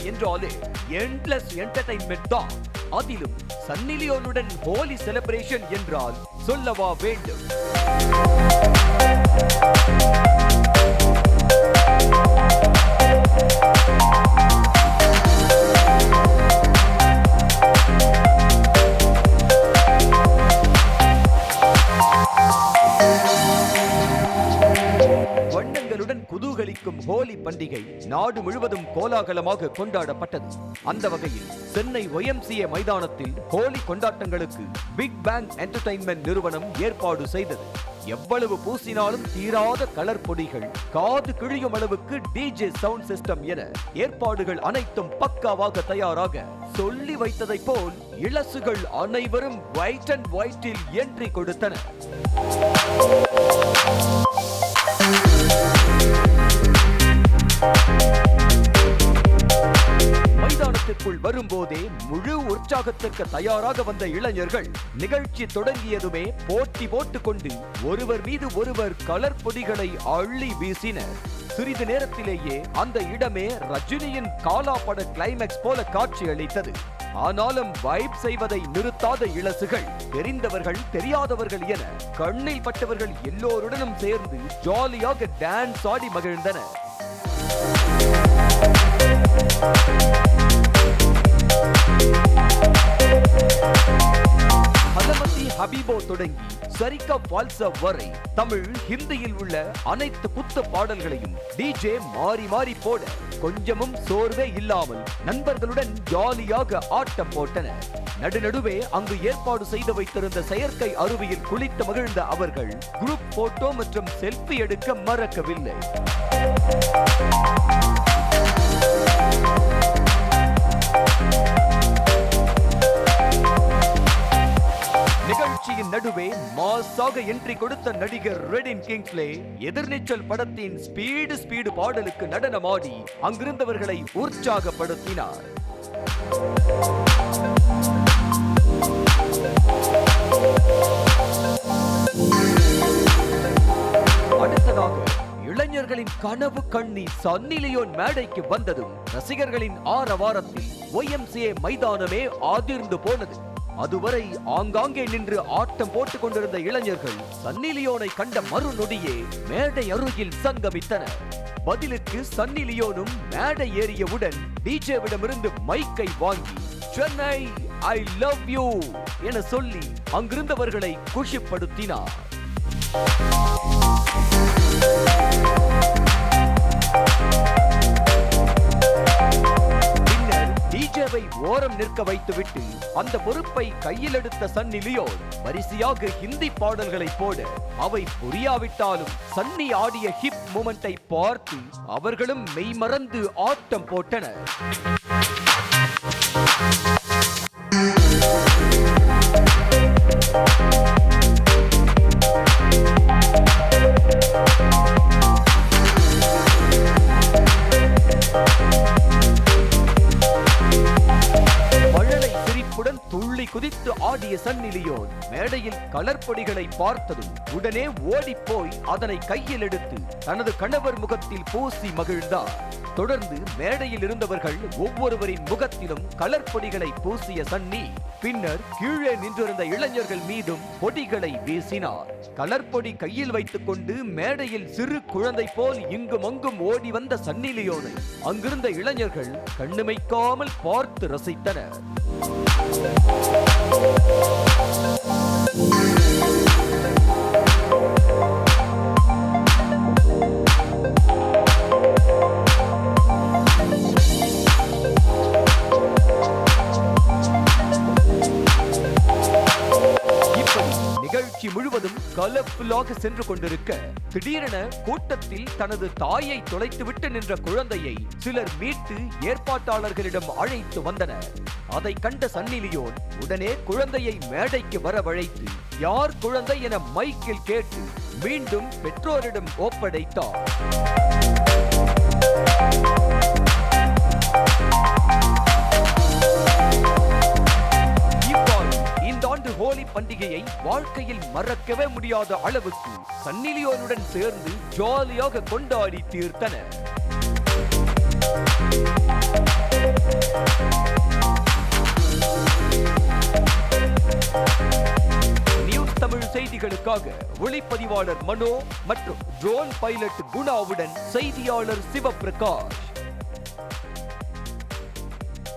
என்றாலே endless entertainment தான். அதிலும் சன்னி லியோனுடன் ஹோலி செலிப்ரேஷன் என்றால் சொல்லவா வேண்டும். குதூகலிக்கும் ஹோலி பண்டிகை நாடு முழுவதும் கோலாகலமாக கொண்டாடப்பட்டது. அந்த வகையில் சென்னை YMCA மைதானத்தில் ஹோலி கொண்டாட்டங்களுக்கு பிக் பேங் என்டர்டைன்மெண்ட் நிறுவனம் ஏற்பாடு செய்தது. எவ்வளவு பூசினாலும் தீராத கலர் பொடிகள், காது கிழியும் அளவுக்கு DJ சவுண்ட் சிஸ்டம் என ஏற்பாடுகள் அனைத்தும் பக்காவாக தயாராக சொல்லி வைத்ததை போல் இளசுகள் அனைவரும் ஒயிட் அண்ட் ஒயிட்டில் என்ட்ரி கொடுத்தனர். மைதானத்திற்குள் வரும்போதே முழு உற்சாகத்திற்கு தயாராக வந்த இளைஞர்கள் நிகழ்ச்சி தொடங்கியதுமே போட்டி போட்டுக் கொண்டு ஒருவர் மீது ஒருவர் கலர் பொடிகளை அள்ளி வீசினர். சிறிது நேரத்திலேயே அந்த இடமே ரஜினியின் காலா பட கிளைமேக்ஸ் போல காட்சி அளித்தது. ஆனாலும் வைப் செய்வதை நிறுத்தாத இளசுகள் தெரிந்தவர்கள் தெரியாதவர்கள் என கண்ணில் பட்டவர்கள் எல்லோருடனும் சேர்ந்து ஜாலியாக டான்ஸ் ஆடி மகிழ்ந்தனர். ஹலமதி ஹபீபோ தொடங்கி சரிகா ஃபால்சா வரை தமிழ் ஹிந்தியில் உள்ள அனைத்து குத்து பாடல்களையும் DJ மாறி மாறி போட கொஞ்சமும் சோர்வே இல்லாமல் நண்பர்களுடன் ஜாலியாக ஆட்டம் போட்டனர். நடுநடுவே அங்கு ஏற்பாடு செய்து வைத்திருந்த செயற்கை அருவியில் குளித்து மகிழ்ந்த அவர்கள் குரூப் போட்டோ மற்றும் செல்ஃபி எடுக்க மறக்கவில்லை. நிகழ்ச்சியின் நடுவே மாசாக என்ட்ரி கொடுத்த நடிகர் ரெடின் கிங்ஸ்லே எதிர்நீச்சல் படத்தின் ஸ்பீடு பாடலுக்கு நடனமாடி அங்கிருந்தவர்களை உற்சாகப்படுத்தினார். அடுத்ததாக இளைஞர்களின் கனவு கண்ணி சன்னி லியோன் மேடைக்கு வந்ததும் ரசிகர்களின் ஆரவாரத்தில் YMCA மைதானமே அதிர்ந்து போனது. அதுவரை ஆங்காங்கே நின்று ஆட்டம் போட்டுக் கொண்டிருந்த இளைஞர்கள் சன்னி லியோனை கண்ட மறுநொடியே மேடை அருகில் சங்கமித்தனர். பதிலுக்கு சன்னி லியோனும் மேடை ஏறியவுடன் DJவிடமிருந்து மைக்கை வாங்கி சென்னை ஐ லவ் யூ என சொல்லி அங்கிருந்தவர்களை குஷிப்படுத்தினார். DJவை ஓரம் நிற்க வைத்துவிட்டு அந்த பொறுப்பை கையில் எடுத்த சன்னி லியோன் வரிசையாக ஹிந்தி பாடல்களை போட அவை புரியாவிட்டாலும் சன்னி ஆடிய ஹிப் மூமெண்டை பார்த்து அவர்களும் மெய்மறந்து ஆட்டம் போட்டனர். துள்ளி குதித்து ஆடிய சன்னி லியோன் மேடையில் கலர் பொடிகளை பார்த்ததும் உடனே ஓடிப்போய் அதனை கையில் எடுத்து தனது கணவர் முகத்தில் பூசி மகிழ்ந்தார். தொடர்ந்து மேடையில் இருந்தவர்கள் ஒவ்வொருவரின் முகத்திலும் கலர் பொடிகளை பூசிய சன்னி பின்னர் கீழே நின்றிருந்த இளைஞர்கள் மீதும் பொடிகளை வீசினார். கலர் பொடி கையில் வைத்துக் கொண்டு மேடையில் சிறு குழந்தை போல் இங்கும் அங்கும் ஓடி வந்த சன்னி லியோனை அங்கிருந்த இளைஞர்கள் கண்ணுமைக்காமல் பார்த்து ரசித்தனர். நிகழ்ச்சி முழுவதும் கலர்ஃபுல்லாக சென்று கொண்டிருக்க திடீரென கூட்டத்தில் தனது தாயை தொலைத்துவிட்டு நின்ற குழந்தையை சிலர் மீட்டு ஏற்பாட்டாளர்களிடம் அழைத்து வந்தனர். அதை கண்ட சன்னி லியோன் உடனே குழந்தையை மேடைக்கு வரவழைத்து யார் குழந்தை என மைக்கில் கேட்டு மீண்டும் பெற்றோரிடம் ஒப்படைத்தார். வாழ்க்கையில் மறக்கவே முடியாத அளவுக்கு சன்னி லியோனுடன் சேர்ந்து ஜாலியாக கொண்டாடி தீர்த்தனர். நியூஸ் தமிழ் செய்திகளுக்காக ஒளிப்பதிவாளர் மனோ மற்றும் ட்ரோன் பைலட் குணாவுடன் செய்தியாளர் சிவபிரகாஷ்.